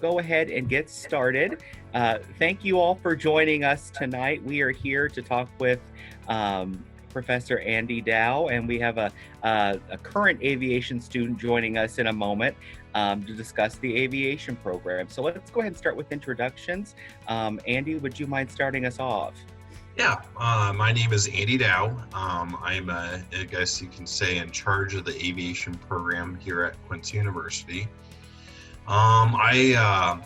go ahead and get started. Thank you all for joining us tonight. We are here to talk with Professor Andy Dow, and we have a current aviation student joining us in a moment to discuss the aviation program. So let's go ahead and start with introductions. Andy, would you mind starting us off? Yeah, my name is Andy Dow. I'm, I guess you can say, in charge of the aviation program here at Quincy University. I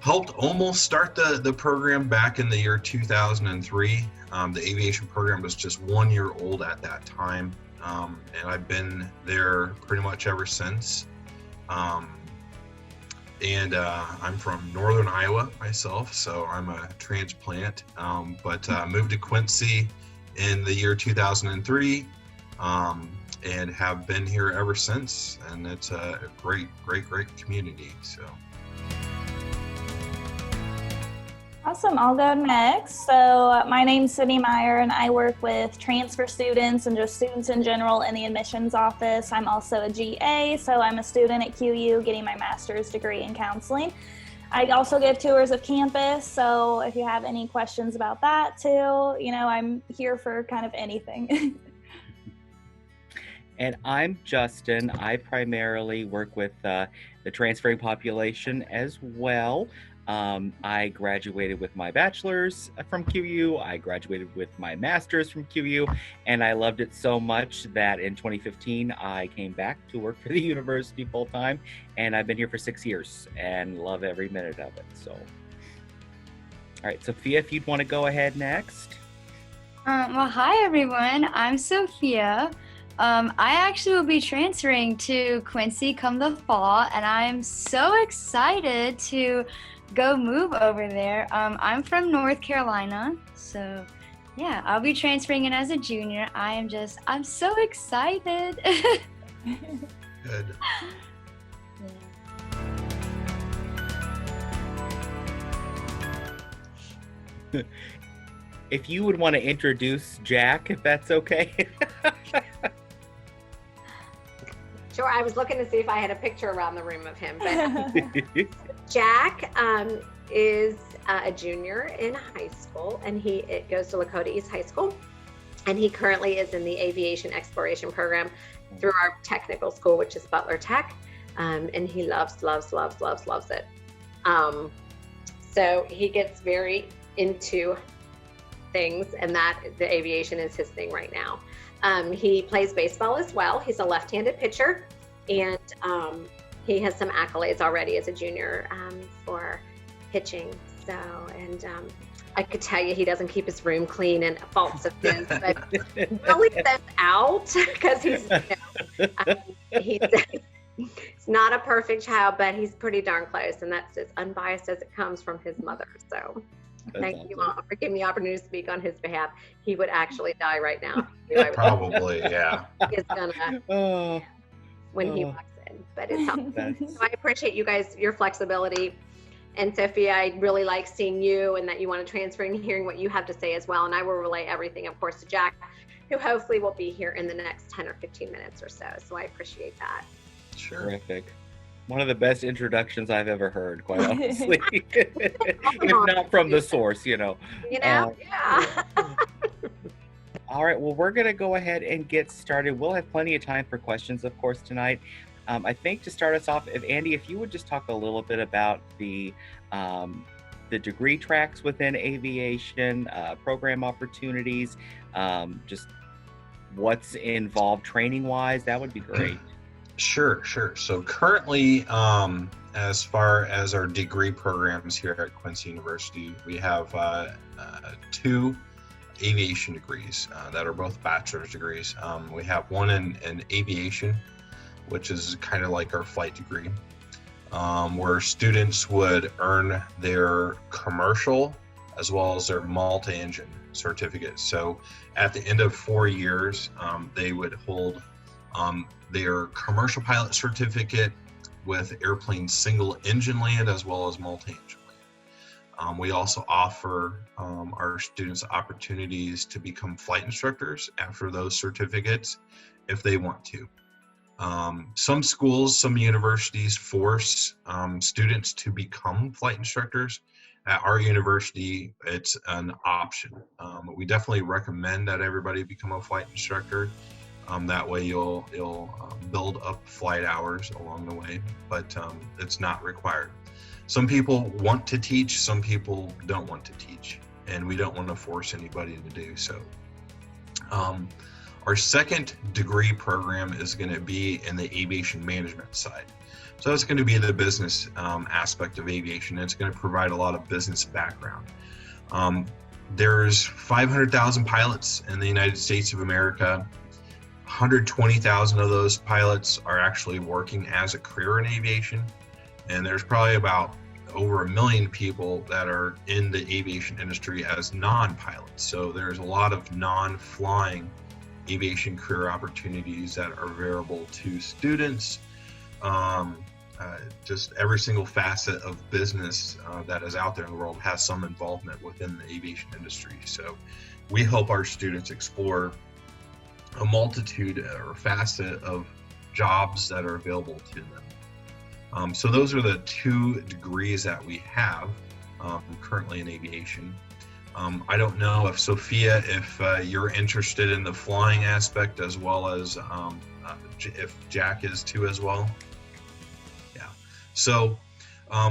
helped almost start the program back in the year 2003. The aviation program was just 1 year old at that time, and I've been there pretty much ever since. I'm from Northern Iowa myself, so I'm a transplant, but moved to Quincy in the year 2003, and have been here ever since, and it's a great community. So. Awesome, I'll go next. So my name's Meyer, and I work with transfer students and just students in general in the admissions office. I'm also a GA, so I'm a student at QU getting my master's degree in counseling. I also give tours of campus, so if you have any questions about that too, I'm here for kind of anything. And I'm Justin. I primarily work with the transferring population as well. I graduated with my bachelor's from QU. I graduated with my master's from QU, and I loved it so much that in 2015 I came back to work for the university full time, and I've been here for 6 years and love every minute of it. So, all right, Sophia, if you'd want to go ahead next. Well, hi everyone. I'm Sophia. I actually will be transferring to Quincy come the fall, and I'm so excited to go move over there. I'm from North Carolina, so yeah, I'll be transferring in as a junior. I'm so excited. Good. Yeah. If you would want to introduce Jack, if that's okay. Sure, I was looking to see if I had a picture around the room of him, but Jack is a junior in high school, and he goes to Lakota East High School, and he currently is in the Aviation Exploration program through our technical school, which is Butler Tech, and he loves it. So he gets very into things, and that the aviation is his thing right now. He plays baseball as well. He's a left-handed pitcher, and he has some accolades already as a junior for pitching. So, and I could tell you he doesn't keep his room clean, and faults of his, but really sent out because he's not a perfect child, but he's pretty darn close, and that's as unbiased as it comes from his mother. So. Thank you all for giving me the opportunity to speak on his behalf. He would actually die right now. Probably, yeah. He's gonna when he walks in, but it's helpful. So I appreciate you guys, your flexibility. And Sophia, I really like seeing you and that you want to transfer and hearing what you have to say as well. And I will relay everything, of course, to Jack, who hopefully will be here in the next 10 or 15 minutes or so. So I appreciate that. Sure. Terrific. One of the best introductions I've ever heard, quite honestly. If not from the source, Yeah. All right, well, we're going to go ahead and get started. We'll have plenty of time for questions, of course, tonight. I think to start us off, Andy, if you would just talk a little bit about the degree tracks within aviation, program opportunities, just what's involved training-wise, that would be great. Sure. So currently, as far as our degree programs here at Quincy University, we have 2 aviation degrees that are both bachelor's degrees. We have one in aviation, which is kind of like our flight degree, where students would earn their commercial as well as their multi-engine certificate. So at the end of 4 years, they would hold their commercial pilot certificate with airplane single engine land as well as multi-engine land. We also offer our students opportunities to become flight instructors after those certificates if they want to. Some schools, some universities force students to become flight instructors. At our university, it's an option. We definitely recommend that everybody become a flight instructor. That way you'll build up flight hours along the way, but it's not required. Some people want to teach, some people don't want to teach, and we don't want to force anybody to do so. Our second degree program is going to be in the aviation management side. So it's going to be the business aspect of aviation. It's going to provide a lot of business background. There's 500,000 pilots in the United States of America. 120,000 of those pilots are actually working as a career in aviation. And there's probably about over 1 million people that are in the aviation industry as non-pilots. So there's a lot of non-flying aviation career opportunities that are available to students. Just every single facet of business that is out there in the world has some involvement within the aviation industry. So we help our students explore a multitude or facet of jobs that are available to them. So those are the 2 degrees that we have currently in aviation. I don't know if Sophia, if you're interested in the flying aspect as well as if Jack is too as well. Yeah. So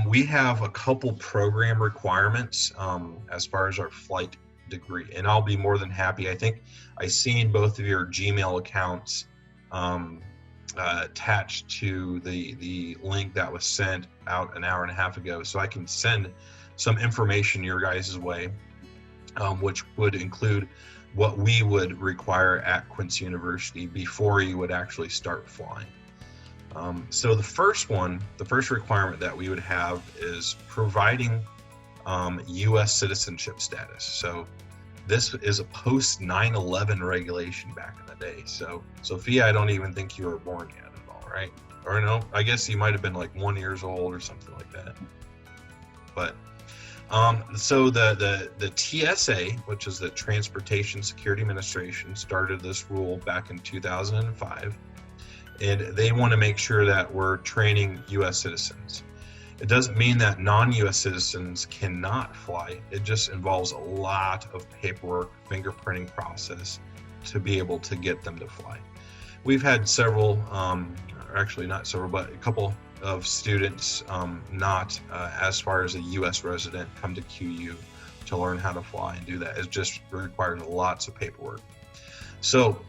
we have a couple program requirements as far as our flight degree, and I'll be more than happy. I think I seen both of your Gmail accounts attached to the link that was sent out an hour and a half ago, so I can send some information your guys' way, which would include what we would require at Quincy University before you would actually start flying. So the first requirement that we would have is providing U.S. citizenship status. So this is a post 9/11 regulation back in the day. So Sophia, I don't even think you were born yet at all, right? Or no, I guess you might have been like 1 year old or something like that. But so the TSA, which is the Transportation Security Administration, started this rule back in 2005, and they want to make sure that we're training U.S. citizens. It doesn't mean that non-U.S. citizens cannot fly. It just involves a lot of paperwork, fingerprinting process to be able to get them to fly. We've had several, actually not several, but a couple of students not as far as a U.S. resident come to QU to learn how to fly and do that. It just requires lots of paperwork. So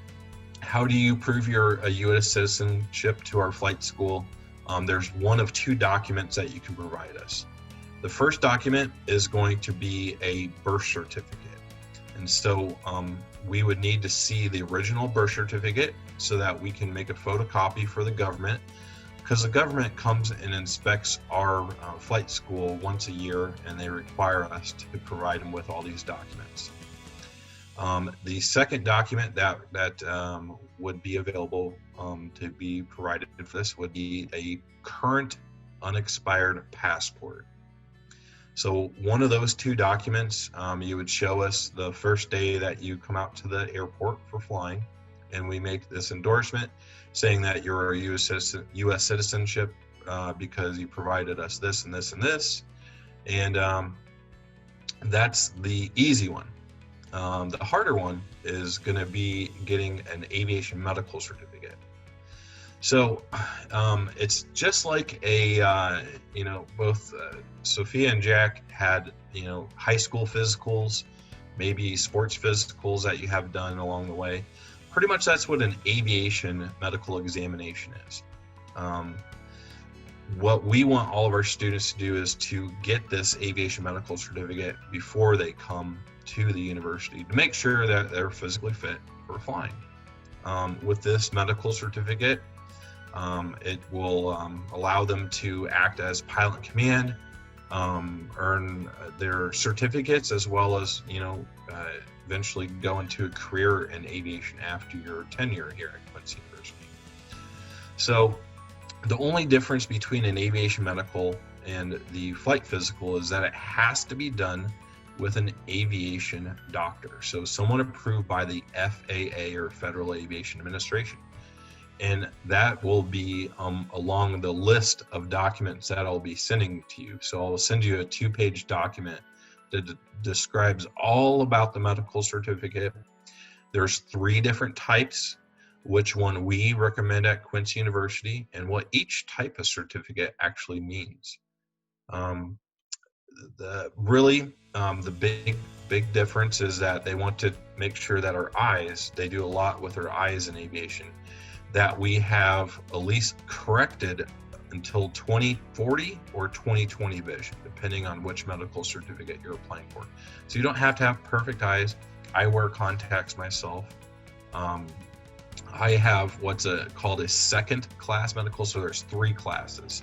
how do you prove you're a U.S. citizenship to our flight school? There's one of 2 documents that you can provide us. The first document is going to be a birth certificate. And so we would need to see the original birth certificate so that we can make a photocopy for the government, because the government comes and inspects our flight school once a year, and they require us to provide them with all these documents. The second document that would be available to be provided for this would be a current unexpired passport. So one of those 2 documents, you would show us the first day that you come out to the airport for flying, and we make this endorsement saying that you're a U.S. citizenship because you provided us this and this and this, and that's the easy one. The harder one is going to be getting an aviation medical certificate. So it's just like a, both Sophia and Jack had, high school physicals, maybe sports physicals that you have done along the way. Pretty much that's what an aviation medical examination is. What we want all of our students to do is to get this aviation medical certificate before they come to the university to make sure that they're physically fit for flying. With this medical certificate, it will allow them to act as pilot in command, earn their certificates, as well as eventually go into a career in aviation after your tenure here at Quincy University. So the only difference between an aviation medical and the flight physical is that it has to be done with an aviation doctor, so someone approved by the FAA or Federal Aviation Administration. and that will be along the list of documents that I'll be sending to you. So I'll send you a 2-page document that describes all about the medical certificate. There's 3 different types, which one we recommend at Quincy University, and what each type of certificate actually means. The big difference is that they want to make sure that our eyes, they do a lot with our eyes in aviation, that we have at least corrected until 2040 or 2020 vision, depending on which medical certificate you're applying for. So you don't have to have perfect eyes. I wear contacts myself. I have what's called a second class medical, so there's 3 classes.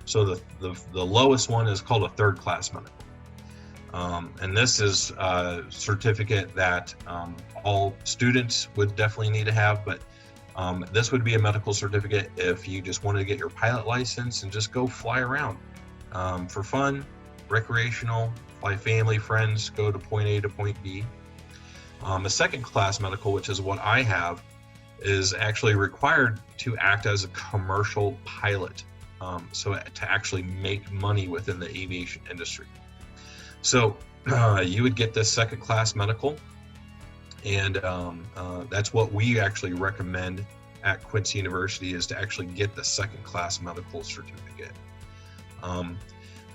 So the lowest one is called a third class medical. And this is a certificate that all students would definitely need to have, but this would be a medical certificate if you just wanted to get your pilot license and just go fly around for fun, recreational, fly family, friends, go to point A to point B. A second class medical, which is what I have, is actually required to act as a commercial pilot, so to actually make money within the aviation industry. So you would get this second class medical, and that's what we actually recommend at Quincy University, is to actually get the second class medical certificate.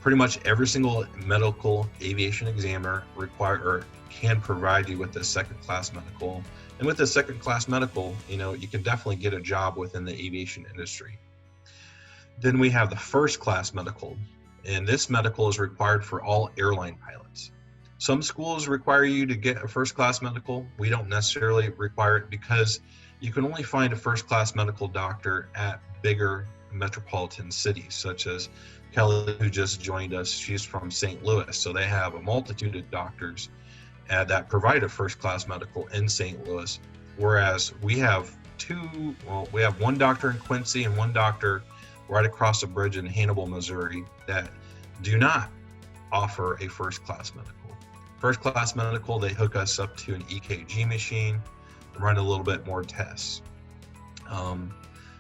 Pretty much every single medical aviation examiner can provide you with the second class medical. And with the second class medical, you can definitely get a job within the aviation industry. Then we have the first class medical, and this medical is required for all airline pilots. Some schools require you to get a first class medical. We don't necessarily require it because you can only find a first class medical doctor at bigger metropolitan cities, such as Kelly, who just joined us. She's from St. Louis, so they have a multitude of doctors that provide a first class medical in St. Louis, whereas we have one doctor in Quincy and one doctor right across the bridge in Hannibal, Missouri, that do not offer a first class medical. First class medical, they hook us up to an EKG machine and run a little bit more tests.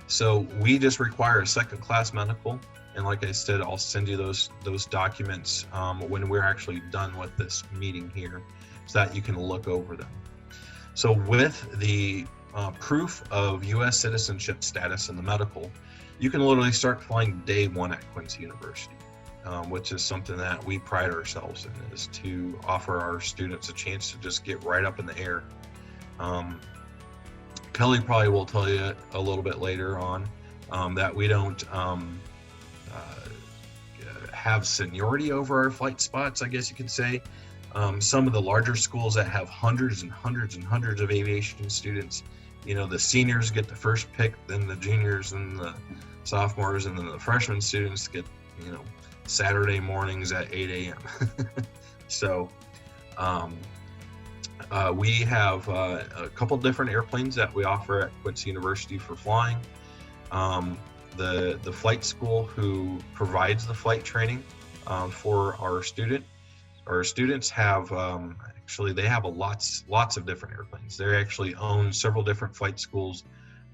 So we just require a second class medical, and like I said, I'll send you those documents when we're actually done with this meeting here, so that you can look over them. So with the proof of U.S. citizenship status in the medical, you can literally start flying day 1 at Quincy University, which is something that we pride ourselves in, is to offer our students a chance to just get right up in the air. Kelly probably will tell you a little bit later on that we don't have seniority over our flight spots, I guess you could say. Some of the larger schools that have hundreds and hundreds and hundreds of aviation students, the seniors get the first pick, then the juniors and the sophomores, and then the freshman students get, Saturday mornings at 8 a.m. So we have a couple different airplanes that we offer at Quincy University for flying. The flight school who provides the flight training for our students have they have lots of different airplanes. They actually own several different flight schools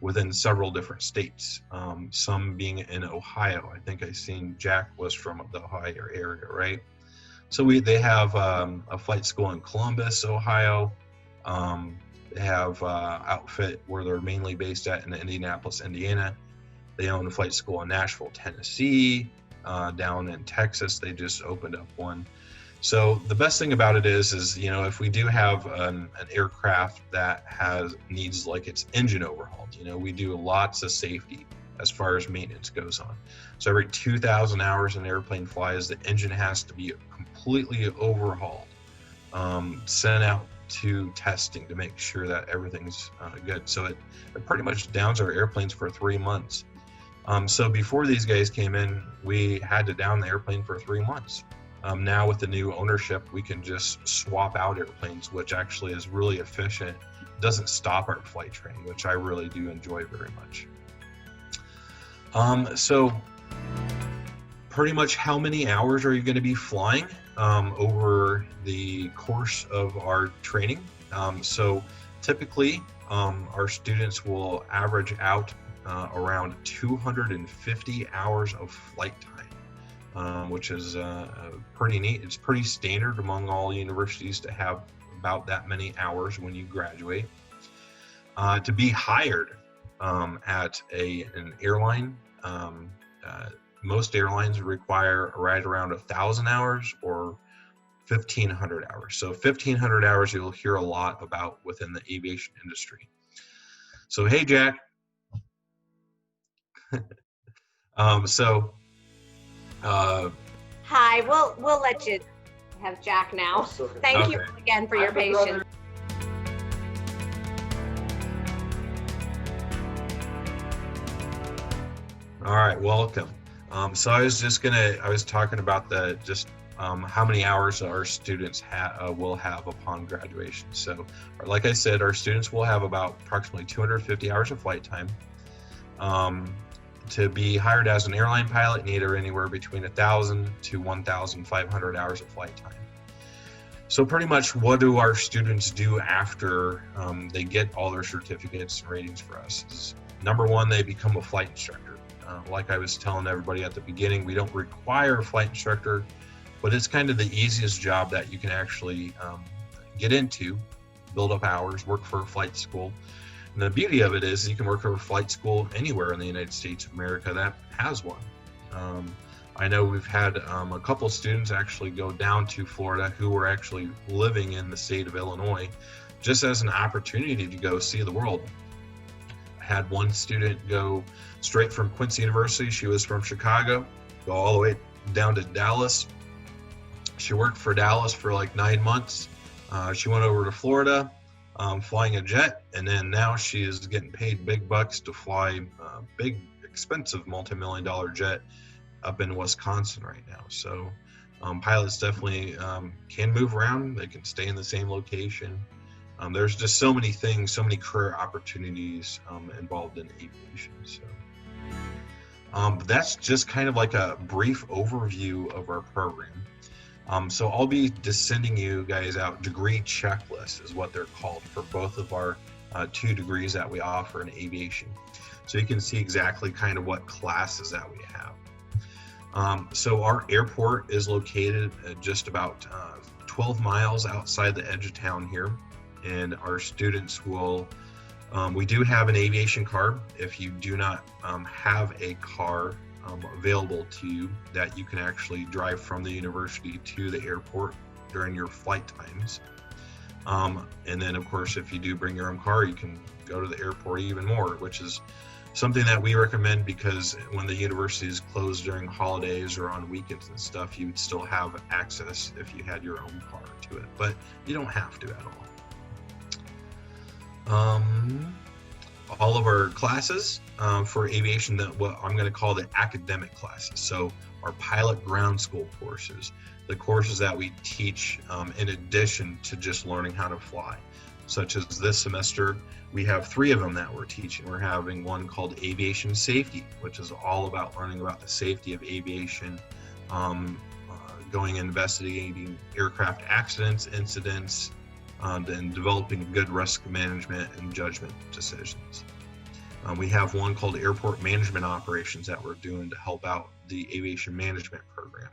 within several different states, some being in Ohio. I think I seen Jack was from the Ohio area, right? So they have a flight school in Columbus, Ohio. They have outfit where they're mainly based at in Indianapolis, Indiana. They own a flight school in Nashville, Tennessee. Down in Texas, they just opened up one. So the best thing about it is if we do have an aircraft that needs like its engine overhauled, we do lots of safety as far as maintenance goes on. So every 2,000 hours an airplane flies, the engine has to be completely overhauled, sent out to testing to make sure that everything's good. So it pretty much downs our airplanes for 3 months. So before these guys came in, we had to down the airplane for 3 months. Now with the new ownership, we can just swap out airplanes, which actually is really efficient. It doesn't stop our flight training, which I really do enjoy very much. So pretty much how many hours are you going to be flying over the course of our training? So typically our students will average out around 250 hours of flight time, which is pretty neat. It's pretty standard among all universities to have about that many hours when you graduate. To be hired at an airline, most airlines require right around 1,000 hours or 1,500 hours. So 1,500 hours you'll hear a lot about within the aviation industry. So hey, Jack. Hi, we'll let you have Jack now. Thank you again for your patience. All right, welcome. So I was talking about how many hours our students will have upon graduation. So like I said, our students will have about approximately 250 hours of flight time. To be hired as an airline pilot, you need anywhere between 1,000 to 1,500 hours of flight time. So pretty much what do our students do after they get all their certificates and ratings for us? Is, number one, they become a flight instructor. Like I was telling everybody at the beginning, we don't require a flight instructor, but it's kind of the easiest job that you can actually get into, build up hours, work for a flight school. And the beauty of it is you can work for a flight school anywhere in the United States of America that has one. I know we've had a couple students actually go down to Florida who were actually living in the state of Illinois just as an opportunity to go see the world. I had one student go straight from Quincy University. She was from Chicago, go all the way down to Dallas. She worked for Dallas for like 9 months. She went over to Florida, flying a jet, and then now she is getting paid big bucks to fly a big, expensive multi-million-dollar jet up in Wisconsin right now. So pilots definitely can move around. They can stay in the same location. There's just so many things, so many career opportunities involved in aviation. So that's just kind of like a brief overview of our program. So I'll be just sending you guys out degree checklists is what they're called for both of our 2 degrees that we offer in aviation. So you can see exactly kind of what classes that we have. So our airport is located at just about 12 miles outside the edge of town here. And our students will, we do have an aviation car. If you do not have a car available to you that you can actually drive from the university to the airport during your flight times. And then of course, if you do bring your own car, you can go to the airport even more, which is something that we recommend because when the university is closed during holidays or on weekends and stuff, you would still have access if you had your own car to it, but you don't have to at all. All of our classes for aviation, what I'm going to call the academic classes. So our pilot ground school courses, the courses that we teach in addition to just learning how to fly, such as this semester, we have 3 of them that we're teaching. We're having one called Aviation Safety, which is all about learning about the safety of aviation, going and investigating aircraft accidents, incidents, and developing good risk management and judgment decisions. We have one called Airport Management Operations that we're doing to help out the aviation management program.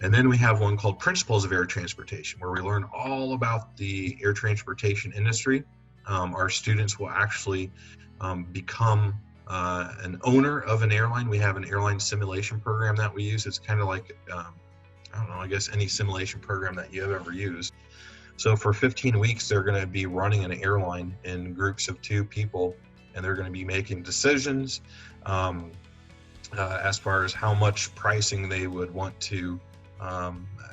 And then we have one called Principles of Air Transportation, where we learn all about the air transportation industry. Our students will actually become an owner of an airline. We have an airline simulation program that we use. It's kind of like, I don't know, I guess any simulation program that you have ever used. So for 15 weeks, they're going to be running an airline in groups of 2 people, and they're going to be making decisions as far as how much pricing they would want to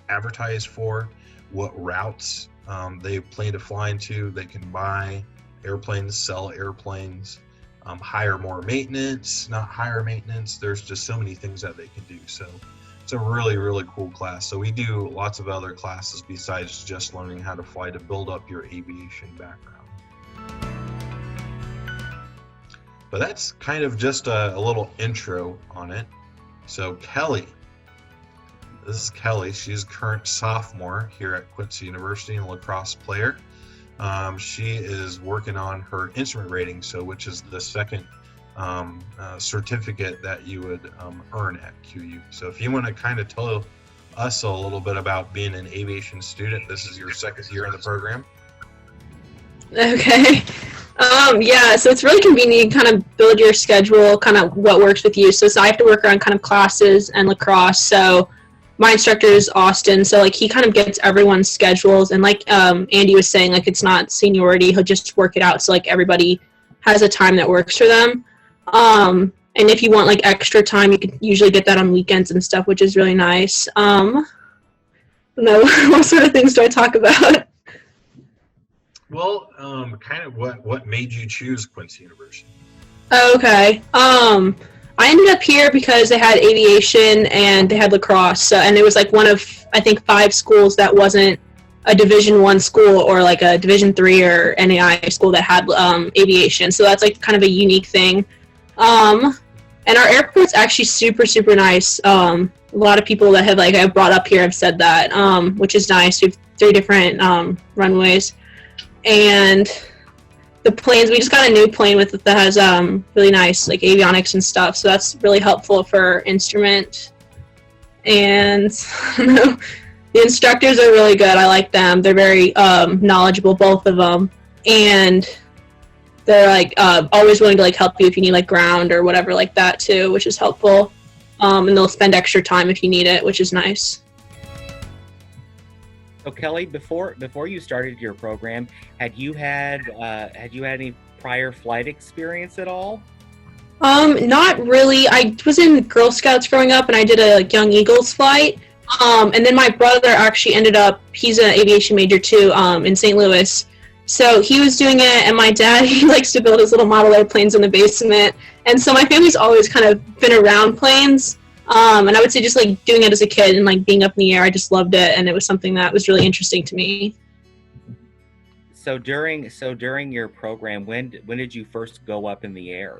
advertise for, what routes they plan to fly into. They can buy airplanes, sell airplanes, hire more maintenance, not hire maintenance. There's just so many things that they can do. So it's a really, really cool class. So we do lots of other classes besides just learning how to fly to build up your aviation background. But that's kind of just a little intro on it. So Kelly, this is Kelly. She's a current sophomore here at Quincy University and a lacrosse player. She is working on her instrument rating, which is the second certificate that you would earn at QU. So if you want to kind of tell us a little bit about being an aviation student, this is your second year in the program. Okay. Yeah, so it's really convenient. You can kind of build your schedule, kind of what works with you. So I have to work around kind of classes and lacrosse. So my instructor is Austin. So like he kind of gets everyone's schedules. And like Andy was saying, like it's not seniority. He'll just work it out. So like everybody has a time that works for them. And if you want like extra time, you can usually get that on weekends and stuff, which is really nice. No, what sort of things do I talk about? Well, kind of what made you choose Quincy University? Okay. I ended up here because they had aviation and they had lacrosse. So, and it was like one of, I think, 5 schools that wasn't a Division I school or like a Division III or NAI school that had aviation. So that's like kind of a unique thing. And our airport's actually super, super nice. A lot of people that have like I brought up here have said that, which is nice. We have 3 different runways. And the planes, we just got a new plane with that has really nice like avionics and stuff. So that's really helpful for instrument. And I don't know, the instructors are really good. I like them. They're very knowledgeable, both of them. And they're like always willing to like help you if you need like ground or whatever like that too, which is helpful. And they'll spend extra time if you need it, which is nice. So Kelly, before you started your program, had you had any prior flight experience at all? Not really. I was in Girl Scouts growing up, and I did a like, Young Eagles flight. And then my brother actually ended up, he's an aviation major too, in St. Louis. So he was doing it, and my dad, he likes to build his little model airplanes in the basement. And so my family's always kind of been around planes. And I would say just like doing it as a kid and like being up in the air, I just loved it, and it was something that was really interesting to me. So during your program, when did you first go up in the air?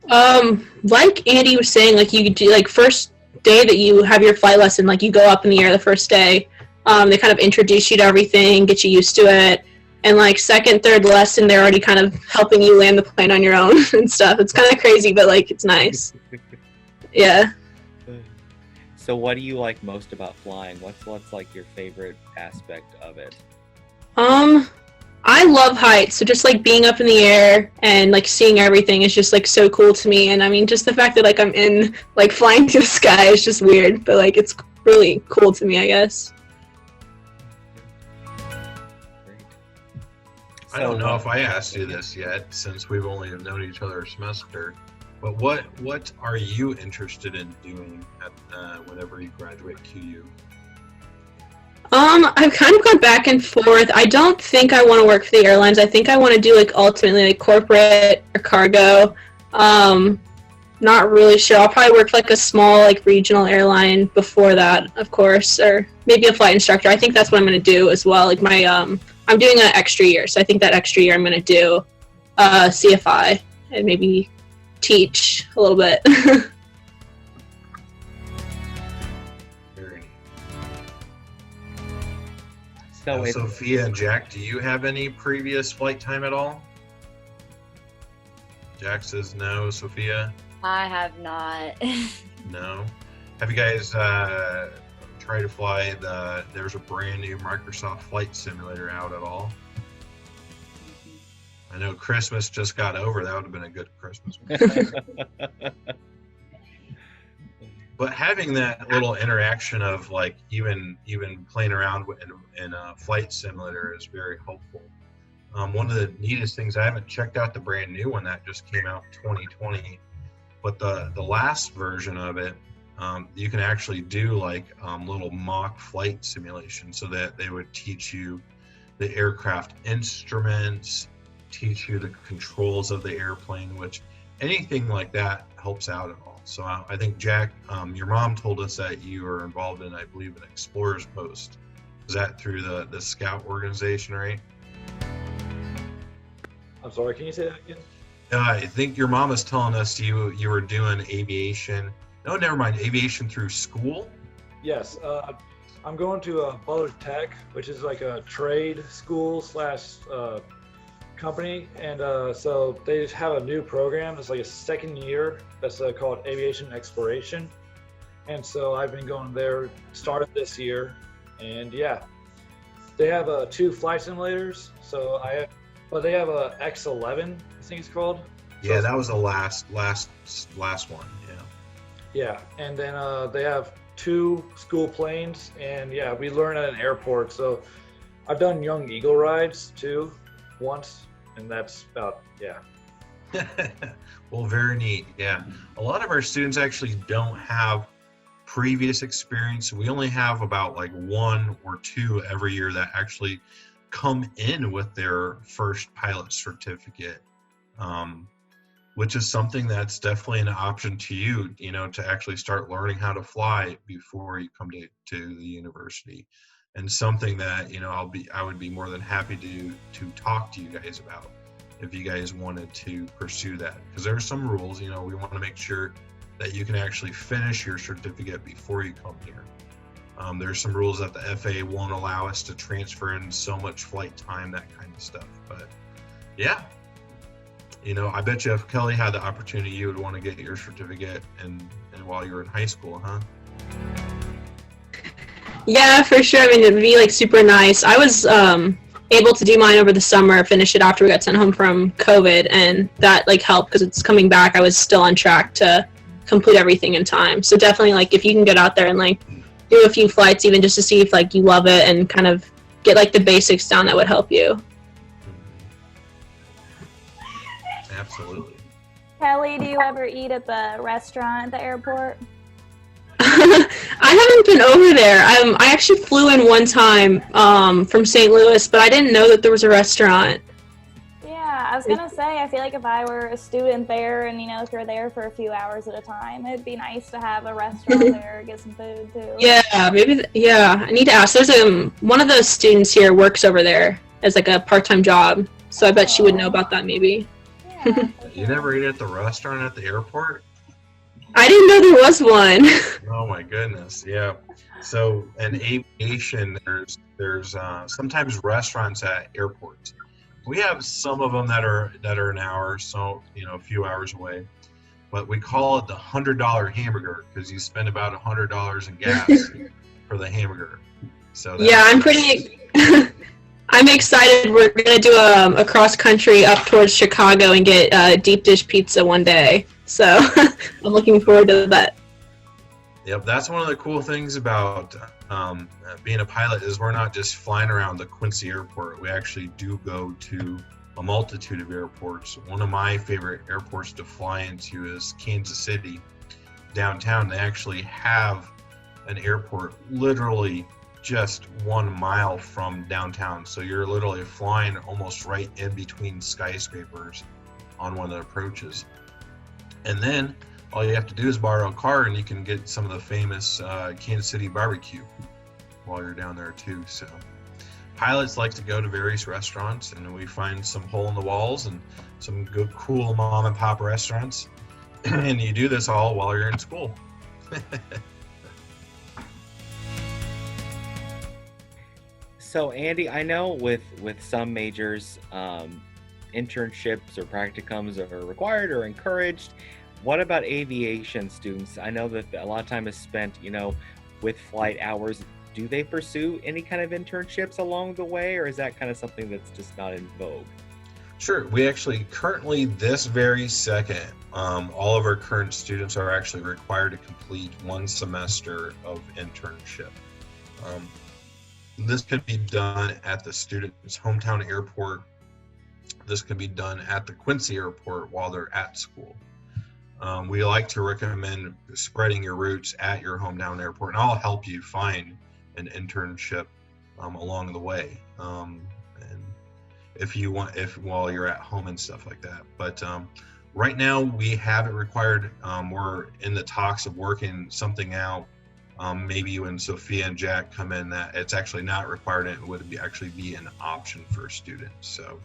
Like Andy was saying, like you do like first day that you have your flight lesson, like you go up in the air the first day. They kind of introduce you to everything, get you used to it. And like second, third lesson, they're already kind of helping you land the plane on your own and stuff. It's kind of crazy, but like it's nice. Yeah. So what do you like most about flying? What's like your favorite aspect of it? I love heights, so just like being up in the air and like seeing everything is just like so cool to me. And I mean, just the fact that like I'm in like flying to the sky is just weird, but like it's really cool to me, I guess. Great. I don't know if I asked you this yet, since we've only known each other a semester. But what are you interested in doing at whenever you graduate QU? I've kind of gone back and forth. I don't think I want to work for the airlines. I think I want to do like ultimately like corporate or cargo. Not really sure. I'll probably work for like a small like regional airline before that, of course, or maybe a flight instructor. I think that's what I'm going to do as well. Like my I'm doing an extra year, so I think that extra year I'm going to do CFI and maybe teach a little bit. Very neat. So Sophia and Jack, do you have any previous flight time at all? Jack says no. Sophia? I have not. No. Have you guys tried to fly there's a brand new Microsoft Flight Simulator out at all? I know Christmas just got over. That would have been a good Christmas. But having that little interaction of like even playing around in a flight simulator is very helpful. One of the neatest things, I haven't checked out the brand new one that just came out 2020, but the last version of it, you can actually do like little mock flight simulations, so that they would teach you the aircraft instruments, teach you the controls of the airplane, which anything like that helps out at all. So I think Jack, your mom told us that you were involved in, I believe, an Explorer's Post. Is that through the Scout organization, right? I'm sorry, can you say that again? I think your mom was telling us you were doing aviation. No, never mind. Aviation through school? Yes, I'm going to Butler Tech, which is like a trade school / company, and so they have a new program. It's like a second year that's called Aviation Exploration, and so I've been going there. Started this year, and yeah, they have 2 flight simulators. But they have a X11, I think it's called. Yeah, that was the last one. Yeah. Yeah, and then they have 2 school planes, and yeah, we learn at an airport. So I've done Young Eagle rides too, once, and that's about, yeah. Well, very neat. Yeah, a lot of our students actually don't have previous experience. We only have about like 1 or 2 every year that actually come in with their first pilot certificate, which is something that's definitely an option to you, to actually start learning how to fly before you come to the university, and something that I would be more than happy to talk to you guys about if you guys wanted to pursue that, because there are some rules. We want to make sure that you can actually finish your certificate before you come here. There's some rules that the FAA won't allow us to transfer in so much flight time, that kind of stuff. But yeah, I bet you if Kelly had the opportunity, you would want to get your certificate and while you were in high school, huh? Yeah, for sure. I mean, it'd be like super nice. I was able to do mine over the summer, finish it after we got sent home from COVID, and that like helped because it's coming back. I was still on track to complete everything in time. So definitely, like, if you can get out there and like do a few flights, even just to see if like you love it and kind of get like the basics down, that would help you. Absolutely. Kelly, do you ever eat at the restaurant at the airport? I haven't been over there. I actually flew in one time from St. Louis, but I didn't know that there was a restaurant. Yeah, I was gonna say, I feel like if I were a student there and if you're there for a few hours at a time, it'd be nice to have a restaurant there, get some food too. Yeah, maybe. Yeah, I need to ask. There's one of the students here works over there as like a part-time job, so I bet she would know about that maybe. Yeah, You never ate at the restaurant at the airport? I didn't know there was one. Oh my goodness, yeah. So in aviation, there's sometimes restaurants at airports. We have some of them that are an hour, so a few hours away. But we call it the $100 hamburger because you spend about $100 in gas for the hamburger. So Yeah, I'm pretty. I'm excited. We're gonna do a cross country up towards Chicago and get deep dish pizza one day. So I'm looking forward to that. Yep, that's one of the cool things about being a pilot is we're not just flying around the Quincy airport. We actually do go to a multitude of airports. One of my favorite airports to fly into is Kansas City, downtown. They actually have an airport literally just 1 mile from downtown. So you're literally flying almost right in between skyscrapers on one of the approaches. And then all you have to do is borrow a car and you can get some of the famous Kansas City barbecue while you're down there too. So pilots like to go to various restaurants, and we find some hole in the walls and some good, cool mom and pop restaurants. And you do this all while you're in school. So Andy, I know with some majors, internships or practicums are required or encouraged. What about aviation students? I know that a lot of time is spent, with flight hours. Do they pursue any kind of internships along the way, or is that kind of something that's just not in vogue? Sure. We actually currently, this very second, all of our current students are actually required to complete 1 semester of internship. This can be done at the student's hometown airport. This can be done at the Quincy airport while they're at school. We like to recommend spreading your routes at your hometown airport, and I'll help you find an internship along the way. And if while you're at home and stuff like that. But right now we have it required. We're in the talks of working something out. Maybe when Sophia and Jack come in, that it's actually not required, and it would actually be an option for students. So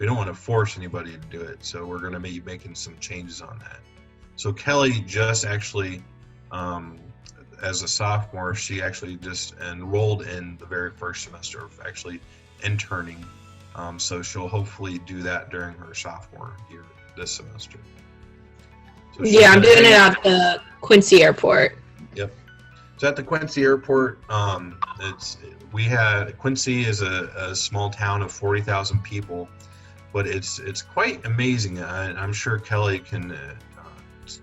we don't want to force anybody to do it. So we're going to be making some changes on that. So Kelly just actually, as a sophomore, she actually just enrolled in the very first semester of actually interning So she'll hopefully do that during her sophomore year this semester. So she's Yeah, I'm gonna doing it be- at the Quincy Airport. Yep. So at the Quincy Airport, Quincy is a small town of 40,000 people, but it's quite amazing. I'm sure Kelly can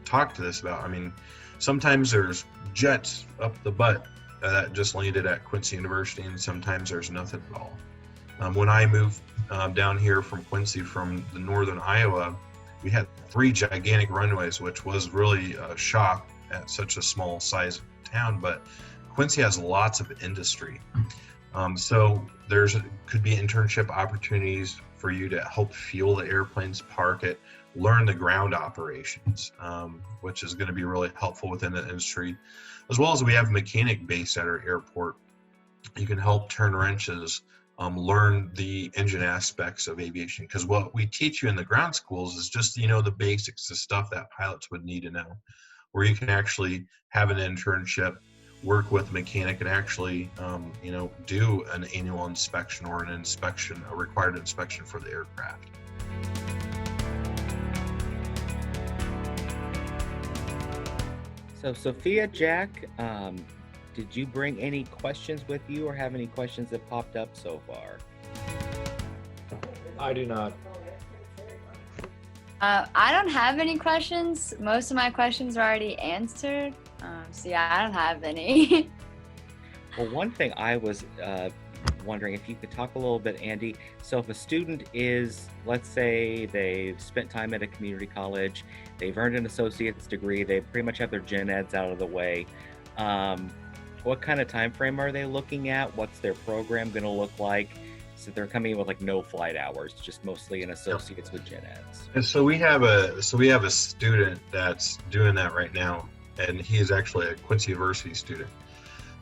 talk to this about. I mean, sometimes there's jets up the butt that just landed at Quincy University, and sometimes there's nothing at all. When I moved down here from Quincy from the northern Iowa, we had 3 gigantic runways, which was really a shock at such a small size town. But Quincy has lots of industry, so could be internship opportunities for you to help fuel the airplanes, park it, learn the ground operations, which is going to be really helpful within the industry, as well as we have a mechanic base at our airport. You can help turn wrenches, learn the engine aspects of aviation, because what we teach you in the ground schools is just the basics, the stuff that pilots would need to know, where you can actually have an internship, work with a mechanic, and actually do an annual inspection or a required inspection for the aircraft. So Sophia, Jack, did you bring any questions with you, or have any questions that popped up so far? I do not. I don't have any questions. Most of my questions are already answered. So yeah, I don't have any. Well, one thing I was wondering if you could talk a little bit, Andy. So if a student is, let's say they've spent time at a community college, they've earned an associate's degree, they pretty much have their gen eds out of the way, what kind of time frame are they looking at? What's their program going to look like? So they're coming in with like no flight hours, just mostly an associate's with gen eds. And so we have a student that's doing that right now, and he is actually a Quincy University student.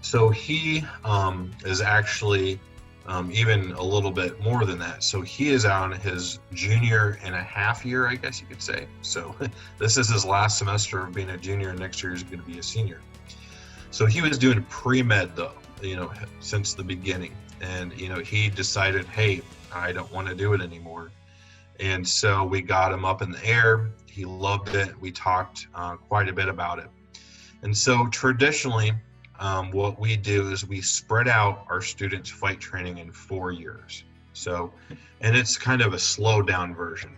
So he is actually even a little bit more than that. So he is on his junior and a half year, I guess you could say. So this is his last semester of being a junior, and next year he's going to be a senior. So he was doing pre-med though, since the beginning. And, he decided, hey, I don't want to do it anymore. And so we got him up in the air. He loved it. We talked quite a bit about it. And so traditionally, what we do is we spread out our students' flight training in 4 years. So, and it's kind of a slow down version,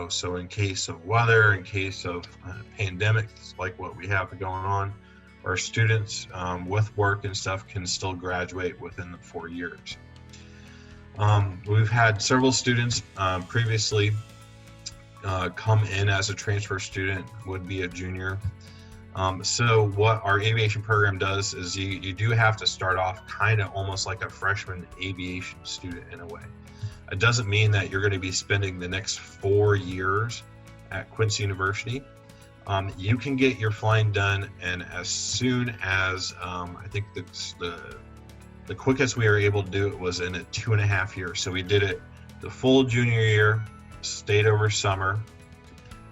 so in case of weather, in case of pandemics like what we have going on, our students with work and stuff can still graduate within the 4 years. We've had several students previously come in as a transfer student, would be a junior. So what our aviation program does is you do have to start off kind of almost like a freshman aviation student in a way. It doesn't mean that you're going to be spending the next 4 years at Quincy University. You can get your flying done, and as soon as I think the quickest we were able to do it was in a 2.5 years. So we did it the full junior year, stayed over summer,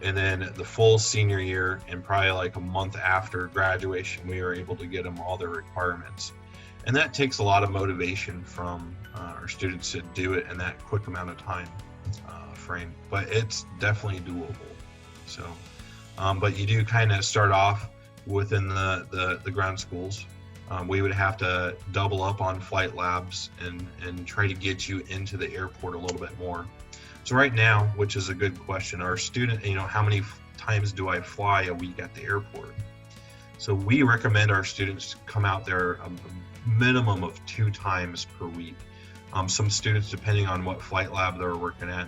and then the full senior year, and probably like a month after graduation, we were able to get them all their requirements. And that takes a lot of motivation from our students to do it in that quick amount of time frame, but it's definitely doable. So, but you do kind of start off within the ground schools. We would have to double up on flight labs and try to get you into the airport a little bit more. So right now, which is a good question, our student, how many times do I fly a week at the airport? So we recommend our students come out there a minimum of 2 times per week. Some students, depending on what flight lab they're working at,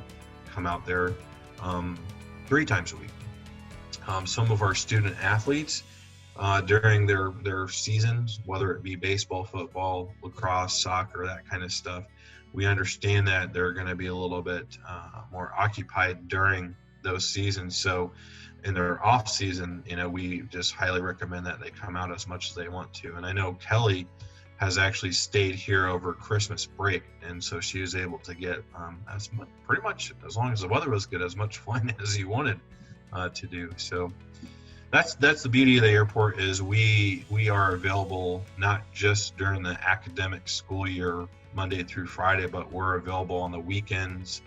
come out there 3 times a week. Some of our student athletes, during their seasons, whether it be baseball, football, lacrosse, soccer, that kind of stuff, we understand that they're going to be a little bit more occupied during those seasons. So in their off season, we just highly recommend that they come out as much as they want to. And I know Kelly has actually stayed here over Christmas break, and so she was able to get pretty much, as long as the weather was good, as much flying as you wanted to do. So that's the beauty of the airport, is we are available not just during the academic school year Monday through Friday, but we're available on the weekends,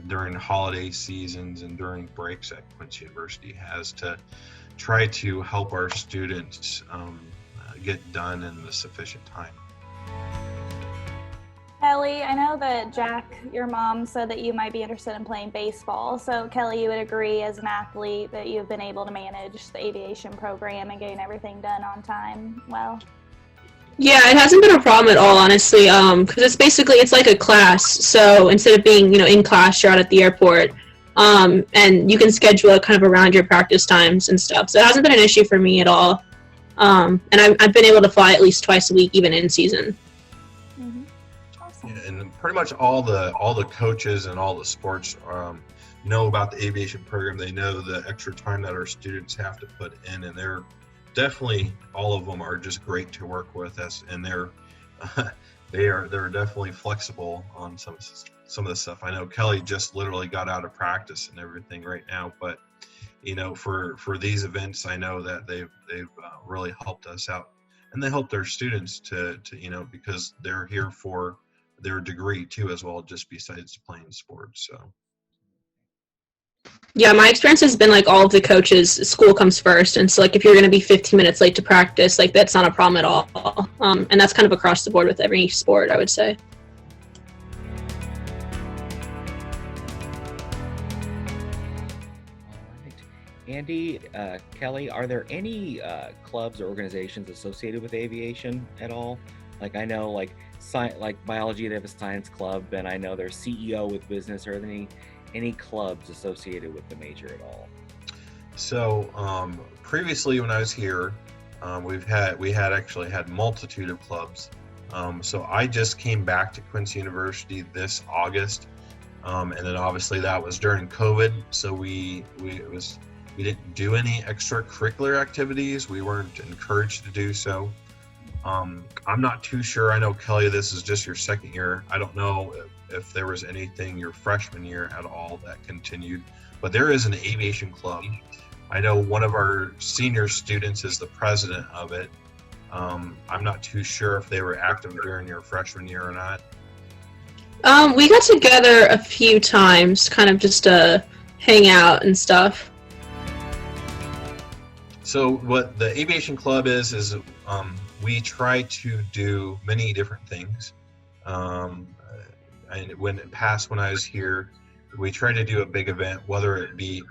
during holiday seasons, and during breaks at Quincy University, has to try to help our students get done in the sufficient time. Kelly, I know that Jack, your mom, said that you might be interested in playing baseball. So, Kelly, you would agree as an athlete that you've been able to manage the aviation program and getting everything done on time well? Yeah, it hasn't been a problem at all, honestly, because it's like a class. So instead of being, in class, you're out at the airport, and you can schedule it kind of around your practice times and stuff. So it hasn't been an issue for me at all. And I've been able to fly at least twice a week, even in season. Yeah, and pretty much all the coaches and all the sports know about the aviation program. They know the extra time that our students have to put in, and they're definitely, all of them are just great to work with us, and they're definitely flexible on some of the stuff. I know Kelly just literally got out of practice and everything right now, but for these events, I know that they've really helped us out, and they help their students to because they're here for their degree too, as well, just besides playing sports. So yeah, my experience has been like all of the coaches, school comes first, and so like if you're going to be 15 minutes late to practice, like that's not a problem at all. And that's kind of across the board with every sport, I would say. Andy, Kelly, are there any clubs or organizations associated with aviation at all? Like I know, like biology, they have a science club, and I know there's CEO with business. Are there any clubs associated with the major at all? So previously, when I was here, we had multitude of clubs. So I just came back to Quincy University this August, and then obviously that was during COVID. So we didn't do any extracurricular activities. We weren't encouraged to do so. I'm not too sure. I know, Kelly, this is just your second year. I don't know if there was anything your freshman year at all that continued, but there is an aviation club. I know one of our senior students is the president of it. I'm not too sure if they were active during your freshman year or not. We got together a few times, kind of just to hang out and stuff. So what the aviation club is we try to do many different things. And when I was here, we tried to do a big event, whether it be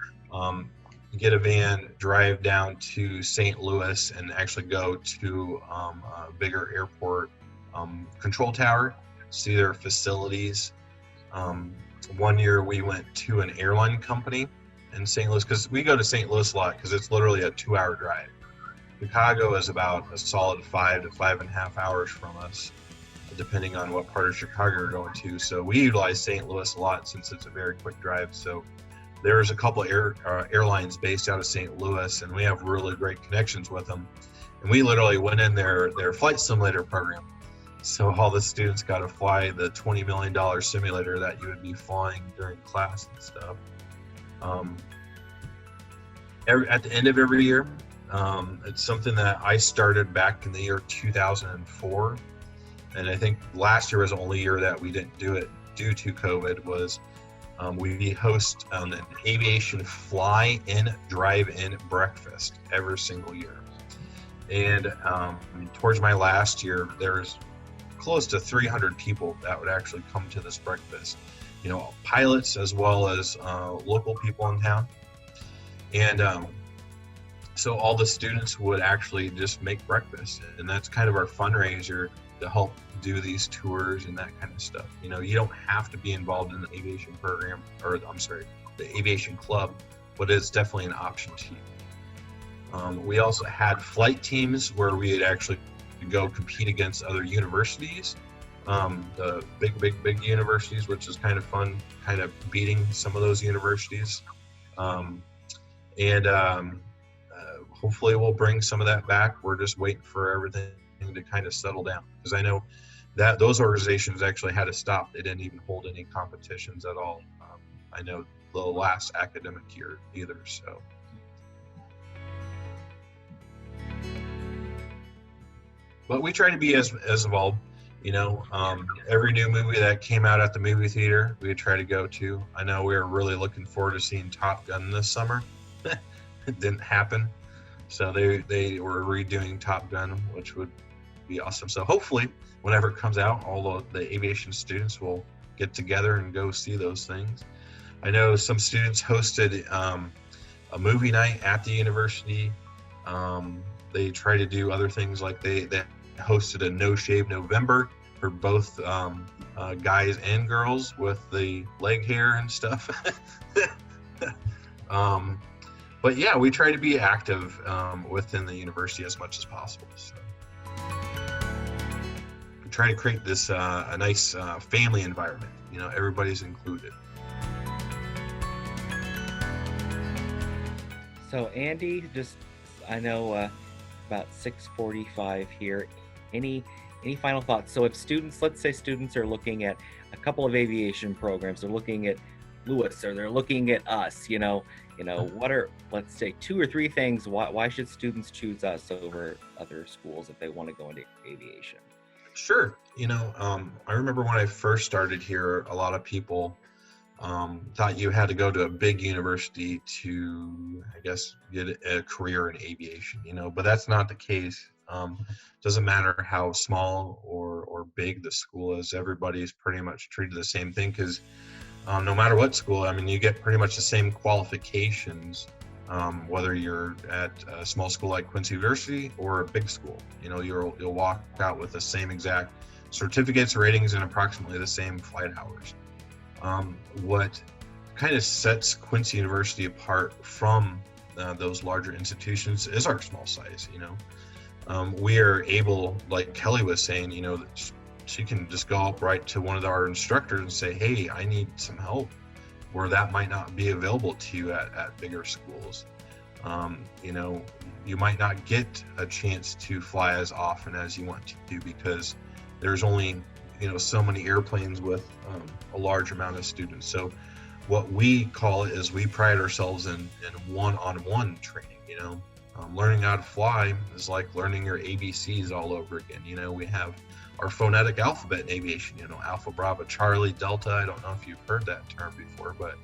get a van, drive down to St. Louis, and actually go to a bigger airport control tower, see their facilities. One year we went to an airline company in St. Louis, because we go to St. Louis a lot because it's literally a 2-hour drive. Chicago is about a solid 5 to 5.5 hours from us, depending on what part of Chicago you're going to. So we utilize St. Louis a lot since it's a very quick drive. So there's a couple airlines based out of St. Louis, and we have really great connections with them. And we literally went in their flight simulator program. So all the students got to fly the $20 million simulator that you would be flying during class and stuff. At the end of every year, it's something that I started back in the year 2004. And I think last year was the only year that we didn't do it due to COVID. Was we host an aviation fly-in, drive-in breakfast every single year. And towards my last year, there's close to 300 people that would actually come to this breakfast. Pilots as well as local people in town. And so all the students would actually just make breakfast, and that's kind of our fundraiser to help do these tours and that kind of stuff. You don't have to be involved in the aviation program, the aviation club, but it's definitely an option to you. We also had flight teams where we would actually go compete against other universities, the big universities, which is kind of fun, kind of beating some of those universities. Hopefully we'll bring some of that back. We're just waiting for everything to kind of settle down, because I know that those organizations actually had to stop. They didn't even hold any competitions at all. I know the last academic year either. So, but we try to be as involved. Every new movie that came out at the movie theater, we try to go to. I know we were really looking forward to seeing Top Gun this summer. It didn't happen. So they were redoing Top Gun, which would be awesome. So hopefully, whenever it comes out, all the aviation students will get together and go see those things. I know some students hosted a movie night at the university. They try to do other things, like they hosted a No Shave November for both guys and girls with the leg hair and stuff. But yeah, we try to be active within the university as much as possible. So we try to create this a nice family environment. Everybody's included. So Andy, I know about 6:45 here. Any final thoughts? So if let's say students are looking at a couple of aviation programs, they're looking at Lewis or they're looking at us, what are, let's say, 2 or 3 things, why should students choose us over other schools if they want to go into aviation? Sure. I remember when I first started here, a lot of people thought you had to go to a big university to, I guess, get a career in aviation, but that's not the case. Doesn't matter how small or big the school is, everybody's pretty much treated the same thing, because no matter what school, you get pretty much the same qualifications, whether you're at a small school like Quincy University or a big school. You'll walk out with the same exact certificates, ratings, and approximately the same flight hours. What kind of sets Quincy University apart from those larger institutions is our small size. We are able, like Kelly was saying, she can just go up right to one of our instructors and say, hey, I need some help, where that might not be available to you at bigger schools. You might not get a chance to fly as often as you want to, because there's only so many airplanes with a large amount of students. So what we call it is we pride ourselves in one-on-one training. Learning how to fly is like learning your ABCs all over again. We have our phonetic alphabet in aviation, Alpha, Bravo, Charlie, Delta. I don't know if you've heard that term before, but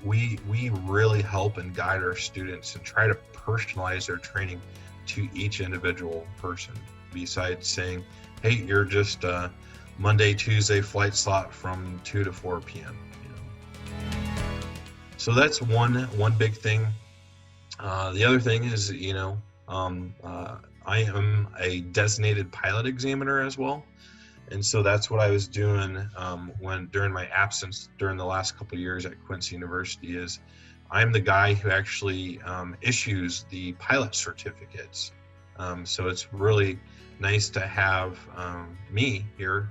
we really help and guide our students and try to personalize their training to each individual person, besides saying, hey, you're just Monday, Tuesday flight slot from 2 to 4 p.m. So that's one big thing. The other thing is, I am a designated pilot examiner as well. And so that's what I was doing during my absence during the last couple of years at Quincy University. Is I'm the guy who actually issues the pilot certificates. So it's really nice to have me here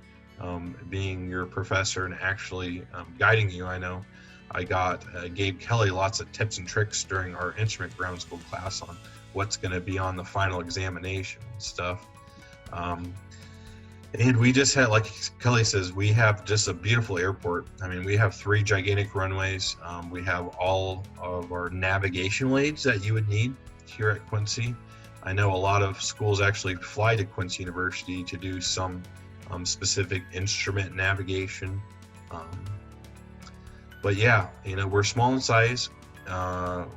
being your professor and actually guiding you. I know I gave Kelly lots of tips and tricks during our instrument ground school class on what's going to be on the final examination and stuff. And we just had, like Kelly says, we have just a beautiful airport. We have 3 gigantic runways. We have all of our navigation aids that you would need here at Quincy. I know a lot of schools actually fly to Quincy University to do some specific instrument navigation. But yeah, we're small in size.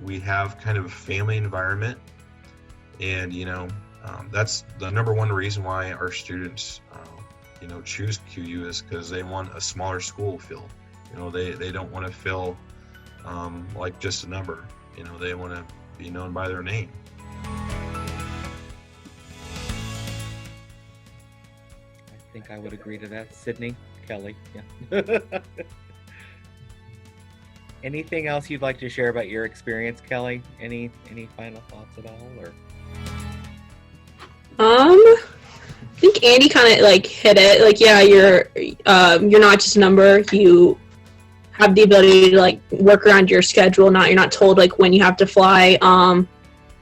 We have kind of a family environment, and that's the number one reason why our students choose QU, is because they want a smaller school feel. They don't want to feel like just a number. They want to be known by their name. I think I would agree to that. Sydney, Kelly, yeah. Anything else you'd like to share about your experience, Kelly? Any final thoughts at all, or? I think Andy kind of hit it. Yeah, you're not just a number. You have the ability to work around your schedule. You're not told when you have to fly.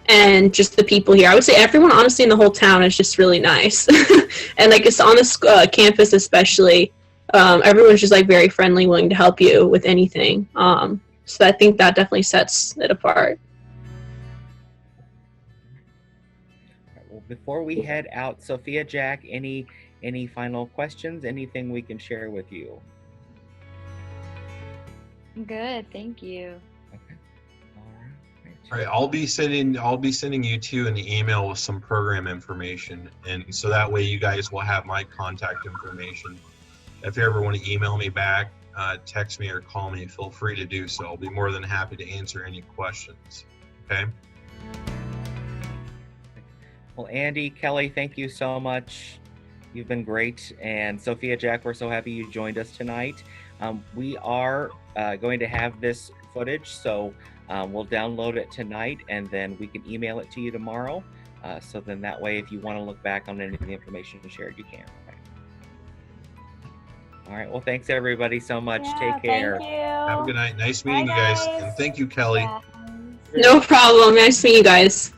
And just the people here, I would say everyone honestly in the whole town is just really nice. And it's on this campus especially. Everyone's just very friendly, willing to help you with anything. So I think that definitely sets it apart. Well, before we head out, Sophia, Jack, any final questions? Anything we can share with you? Good, thank you. Okay. All right, I'll be sending you two an email with some program information, and so that way you guys will have my contact information. If you ever want to email me back, text me or call me, feel free to do so. I'll be more than happy to answer any questions. Okay. Well, Andy, Kelly, thank you so much. You've been great. And Sophia, Jack, we're so happy you joined us tonight. We are going to have this footage, so we'll download it tonight, and then we can email it to you tomorrow. So then that way, if you want to look back on any of the information shared, you can. Okay. All right. Well, thanks everybody so much. Yeah, Take care. Thank you. Have a good night. Nice meeting Bye, you guys. guys. And thank you, Kelly. Yeah. No problem. Nice to meet you guys.